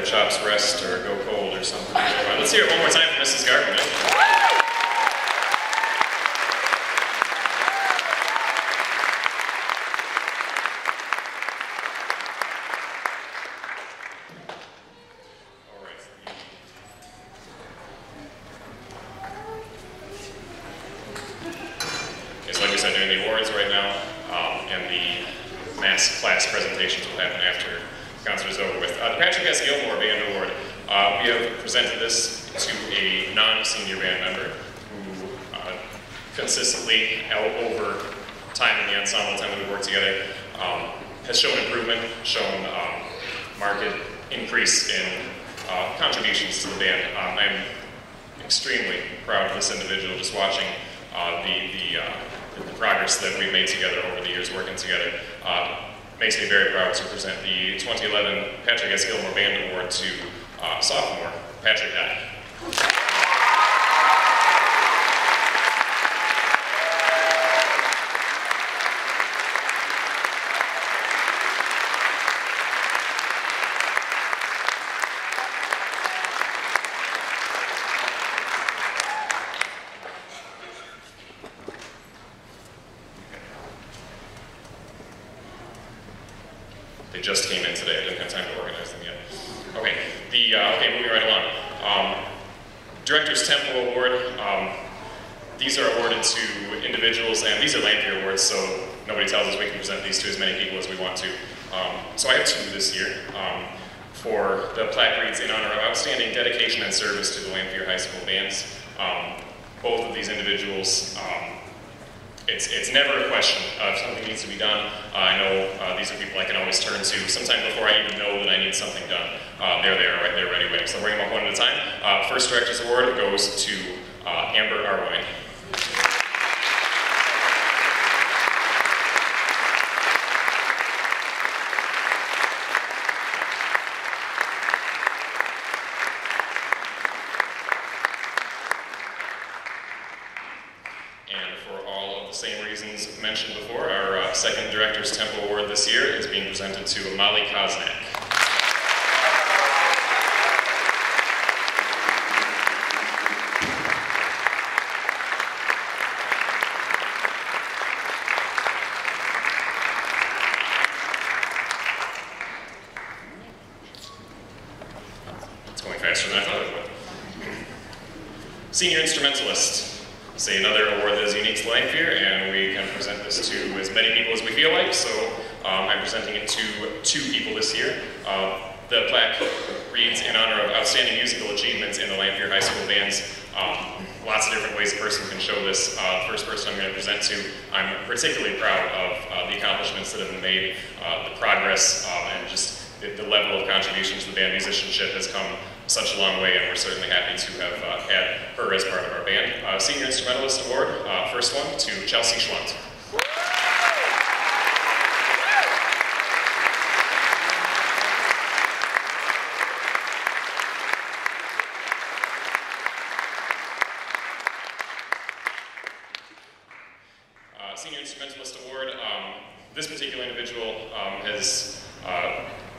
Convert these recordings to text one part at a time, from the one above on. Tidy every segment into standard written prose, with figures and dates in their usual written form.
chops rest or go cold or something. Let's hear it one more time for Mrs. Garvin. So like we said, doing the awards right now, and the mass class presentations will happen after the concert is over with. The Patrick S. Gilmore Band Award, we have presented this to a non-senior band member who consistently, over time in the ensemble, time that we work together, has shown improvement, shown marked increase in contributions to the band. I'm extremely proud of this individual, just watching the progress that we've made together over the years working together. Makes me very proud to present the 2011 Patrick S. Gilmore Band Award to sophomore Patrick I. They just came in today. I didn't have time to organize them yet. Okay, moving right along. Director's Tempo Award. These are awarded to individuals, and these are Lanphier awards, so nobody tells us we can present these to as many people as we want to. So I have two this year. For the plaque reads in honor of outstanding dedication and service to the Lanphier High School bands. Both of these individuals, it's never a question if something needs to be done. I know these are people I can always turn to. Sometime before I even know that I need something done, they're there, right there, ready, waiting. So bring them up one at a time. First Director's Award goes to Amber Arwine. Same reasons mentioned before, our second Director's Tempo Award this year is being presented to Molly Koznak. It's going faster than I thought it would. Senior Instrumentalist. Say another award that is unique to Lanphier, and we can present this to as many people as we feel like, so I'm presenting it to two people this year. The plaque reads in honor of outstanding musical achievements in the Lanphier High School bands. Lots of different ways a person can show this. The first person I'm going to present to, I'm particularly proud of the accomplishments that have been made, the progress, and just the level of contribution to the band musicianship has come such a long way, and we're certainly happy to have had her as part of our band. Senior Instrumentalist Award, first one to Chelsea Schwant. Senior Instrumentalist Award, this particular individual has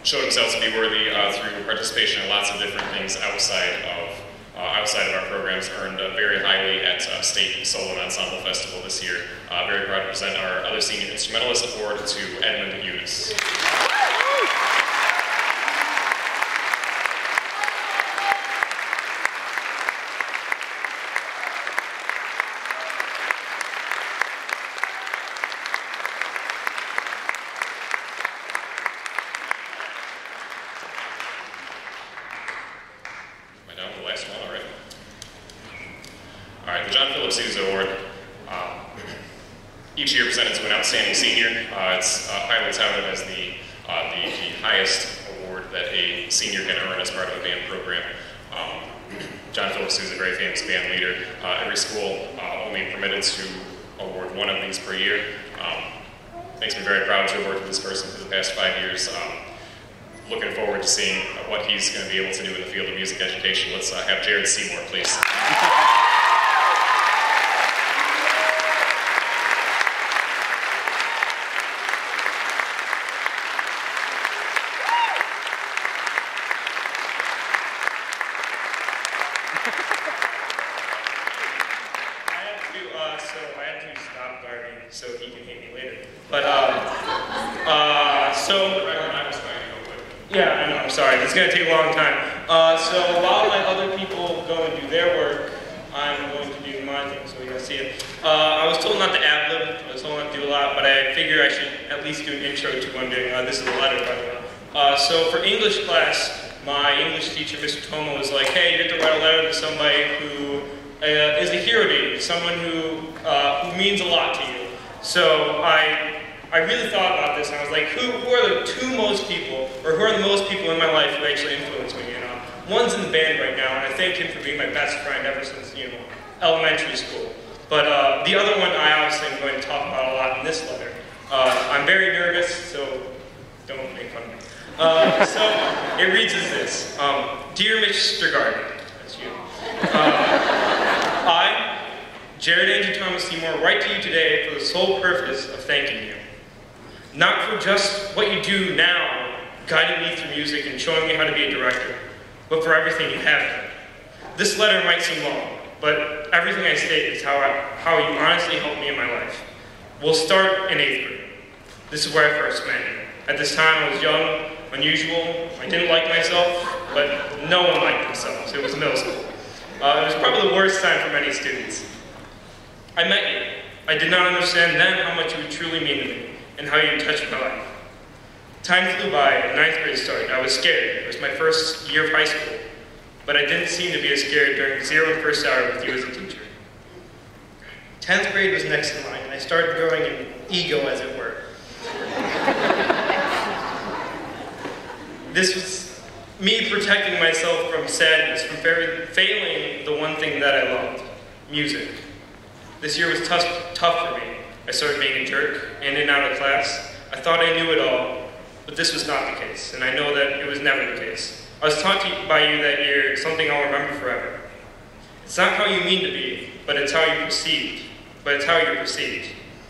showed himself to be worthy through participation in lots of different things outside of our programs, earned very highly at State Solo and Ensemble Festival this year. Very proud to present our other Senior Instrumentalist Award to Edmund Eunice. Each year presented to an outstanding senior. It's highly touted as the highest award that a senior can earn as part of a band program. John Phillips, who's a very famous band leader, every school only permitted to award one of these per year. Makes me very proud to have worked with this person for the past 5 years. Looking forward to seeing what he's going to be able to do in the field of music education. Let's have Jared Seymour, please. So I had to stop Garvey so he can hate me later. But, yeah, I know, I'm sorry. It's going to take a long time. So while my other people go and do their work, I'm going to do my thing, so we can see it. I was told not to ad-lib, I was told not to do a lot, but I figure I should at least do an intro to what I'm doing. This is a letter, by the way. So for English class, my English teacher, Mr. Tomo, was like, hey, you have to write a letter to somebody who is a hero to you, someone who means a lot to you. So I really thought about this, and I was like, who are the two most people, or who are the most people in my life who actually influence me? You know, one's in the band right now, and I thank him for being my best friend ever since, you know, elementary school. But the other one I obviously am going to talk about a lot in this letter. I'm very nervous, so don't make fun of me. So it reads as this: Dear Mr. Garvey, that's you. I, Jared Andrew Thomas Seymour, write to you today for the sole purpose of thanking you. Not for just what you do now, guiding me through music and showing me how to be a director, but for everything you have done. This letter might seem long, but everything I state is how you honestly helped me in my life. We'll start in 8th grade. This is where I first met you. At this time, I was young, unusual, I didn't like myself, but no one liked themselves. It was middle school. It was probably the worst time for many students. I met you. I did not understand then how much you would truly mean to me, and how you touched my life. Time flew by, and 9th grade started. I was scared. It was my first year of high school, but I didn't seem to be as scared during 0 and 1st hour with you as a teacher. 10th grade was next in line, and I started growing an ego, as it were. This was me protecting myself from sadness, from failing the one thing that I loved, music. This year was tough for me. I started being a jerk, in and out of class. I thought I knew it all, but this was not the case, and I know that it was never the case. I was taught by you that year something I'll remember forever. It's not how you mean to be, but it's how you're perceived.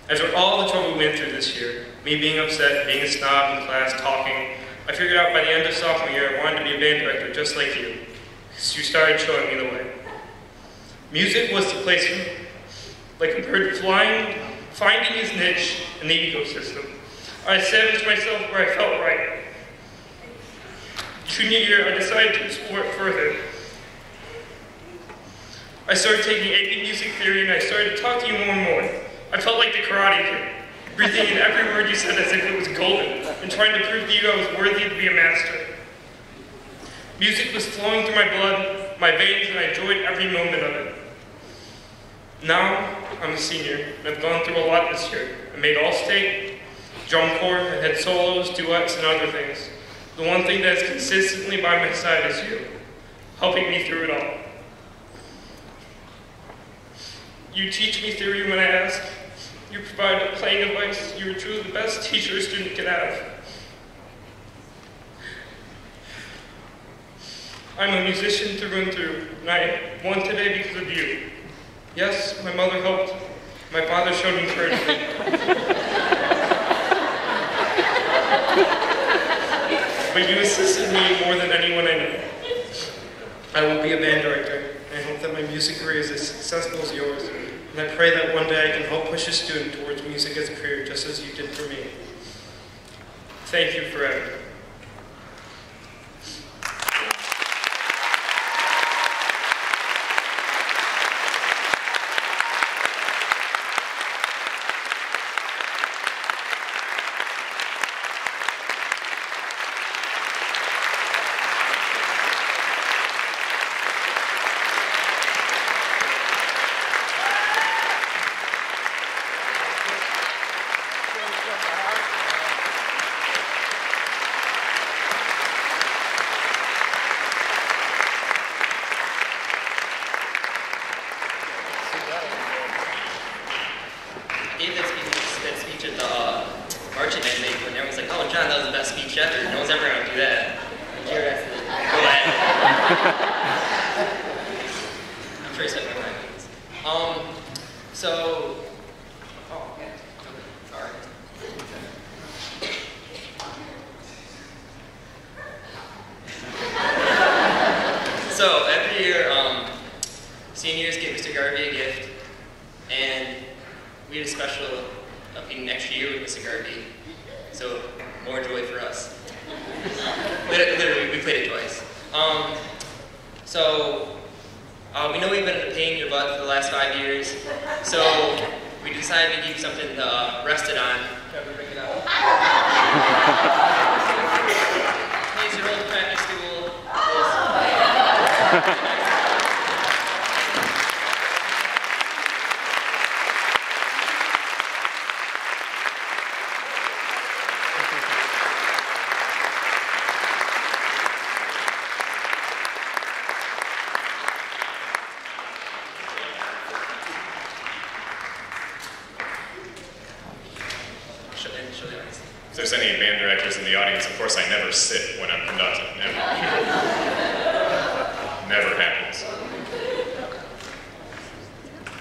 After all the trouble we went through this year, me being upset, being a snob in class, talking, I figured out by the end of sophomore year I wanted to be a band director just like you, because you started showing me the way. Music was the place, like a bird flying, finding his niche in the ecosystem. I established myself where I felt right. Junior year, I decided to explore it further. I started taking AP Music Theory, and I started to talk to you more and more. I felt like the Karate Kid, breathing in every word you said as if it was golden, and trying to prove to you I was worthy to be a master. Music was flowing through my blood, my veins, and I enjoyed every moment of it. Now, I'm a senior, and I've gone through a lot this year. I made All-State, drum corps, and had solos, duets, and other things. The one thing that is consistently by my side is you, helping me through it all. You teach me theory when I ask. You provide playing advice. You are truly the best teacher a student could have. I'm a musician through and through, and I won today because of you. Yes, my mother helped. My father showed encouragement. But you assisted me more than anyone I know. I will be a band director, and I hope that my music career is as successful as yours. And I pray that one day I can help push a student towards music as a career, just as you did for me. Thank you forever. So every year, seniors give Mr. Garvey a gift, and we had a special upcoming next year with Mr. Garvey. So more joy for us. Literally, we played it twice. We know we've been a pain in your butt for the last 5 years, so we decided to give you something to rest it on. Trevor, bring it up. Here's your old practice stool. If there's any band directors in the audience, of course I never sit when I'm conducting. Never. Never happens.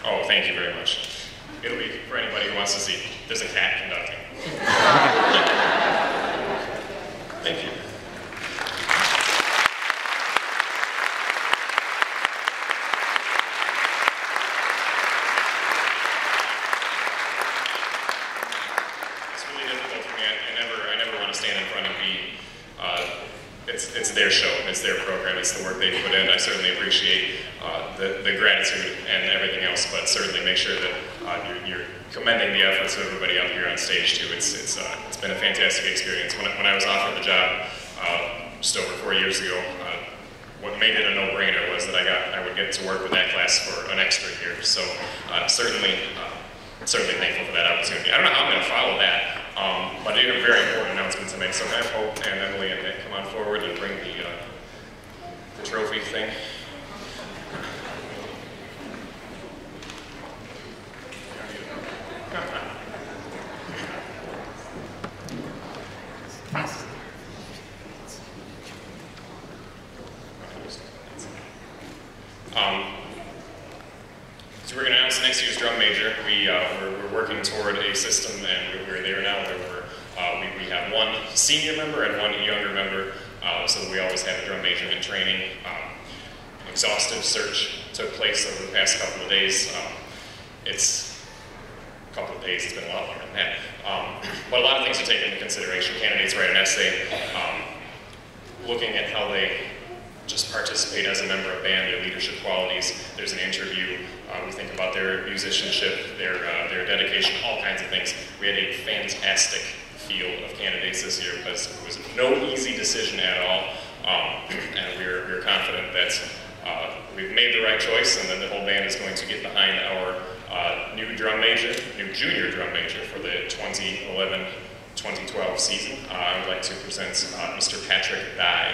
Oh, thank you very much. It'll be for anybody who wants to see. There's a cat conducting. Thank you. It's their show, it's their program, it's the work they put in. I certainly appreciate the gratitude and everything else, but certainly make sure that you're commending the efforts of everybody up here on stage too. It's been a fantastic experience. When I was offered the job just over 4 years ago, what made it a no-brainer was that I would get to work with that class for an extra year. So certainly thankful for that opportunity. I don't know how I'm going to follow that. But I do have a very important announcement to make, so can I have Hope and Emily and Nick come on forward and bring the trophy thing? So we're going to announce next year's drum major. We're working toward a system, and we're there now where we have one senior member and one younger member, so that we always have a drum major in training. An exhaustive search took place over the past couple of days. It's been a lot longer than that. But a lot of things are taken into consideration. Candidates write an essay looking at how they just participate as a member of band, their leadership qualities. There's an interview. We think about their musicianship, their dedication, all kinds of things. We had a fantastic field of candidates this year because it was no easy decision at all. And we're confident that we've made the right choice and that the whole band is going to get behind our new junior drum major for the 2011-2012 season. I would like to present Mr. Patrick Dye.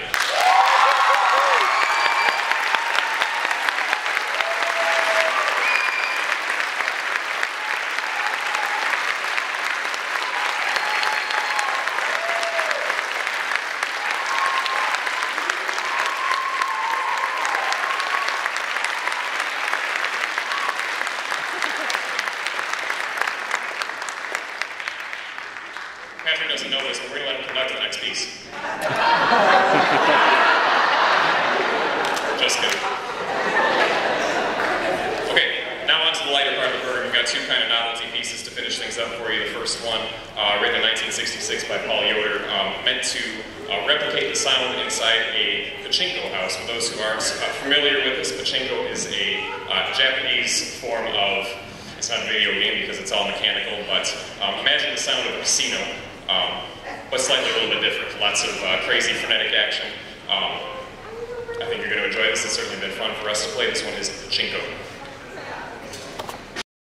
Patrick doesn't know this, but we're going to let him conduct the next piece. Just kidding. Okay, now on to the lighter part of the program. We've got two kind of novelty pieces to finish things up for you. The first one, written in 1966 by Paul Yoder, meant to replicate the sound inside a pachinko house. For those who aren't familiar with this, pachinko is a Japanese form of, it's not a video game because it's all mechanical, but imagine the sound of a casino, but slightly a little bit different. Lots of crazy frenetic action. I think you're going to enjoy this. It's certainly been fun for us to play. This one is pachinko.